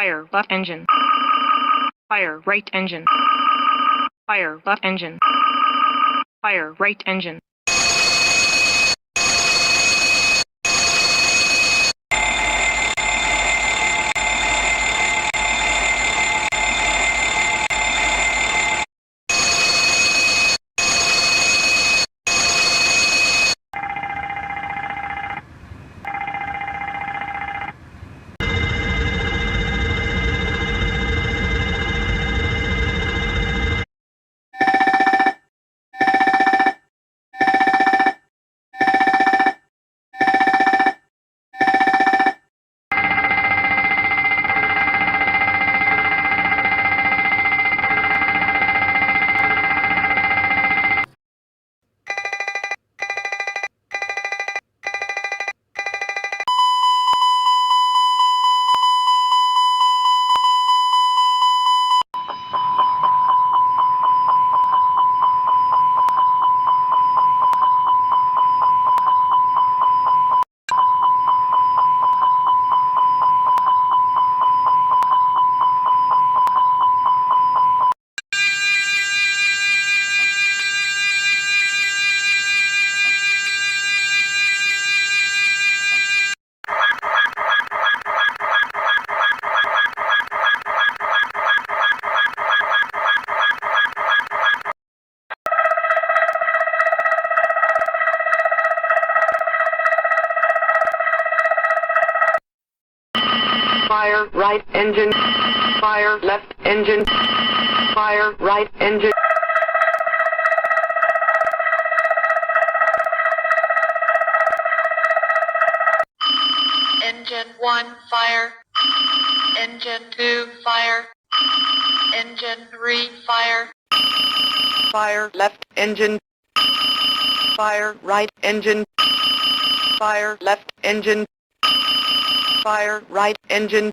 Fire left engine. Fire right engine. Fire left engine. Fire right engine. Fire right engine. Fire left engine. Fire right engine. Engine 1, fire. Engine 2, fire. Engine 3, fire. Fire left engine. Fire right engine. Fire left engine. Fire right engine.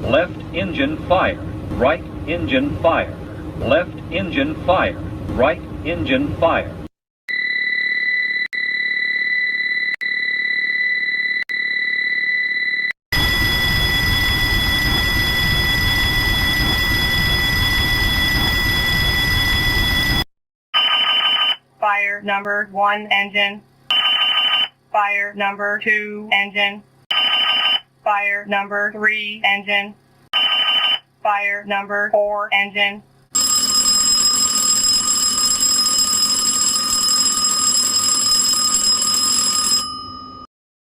Left engine fire, right engine fire, left engine fire, right engine fire. Fire number 1 engine. Fire number 2 engine. Fire number 3 engine. Fire number 4 engine.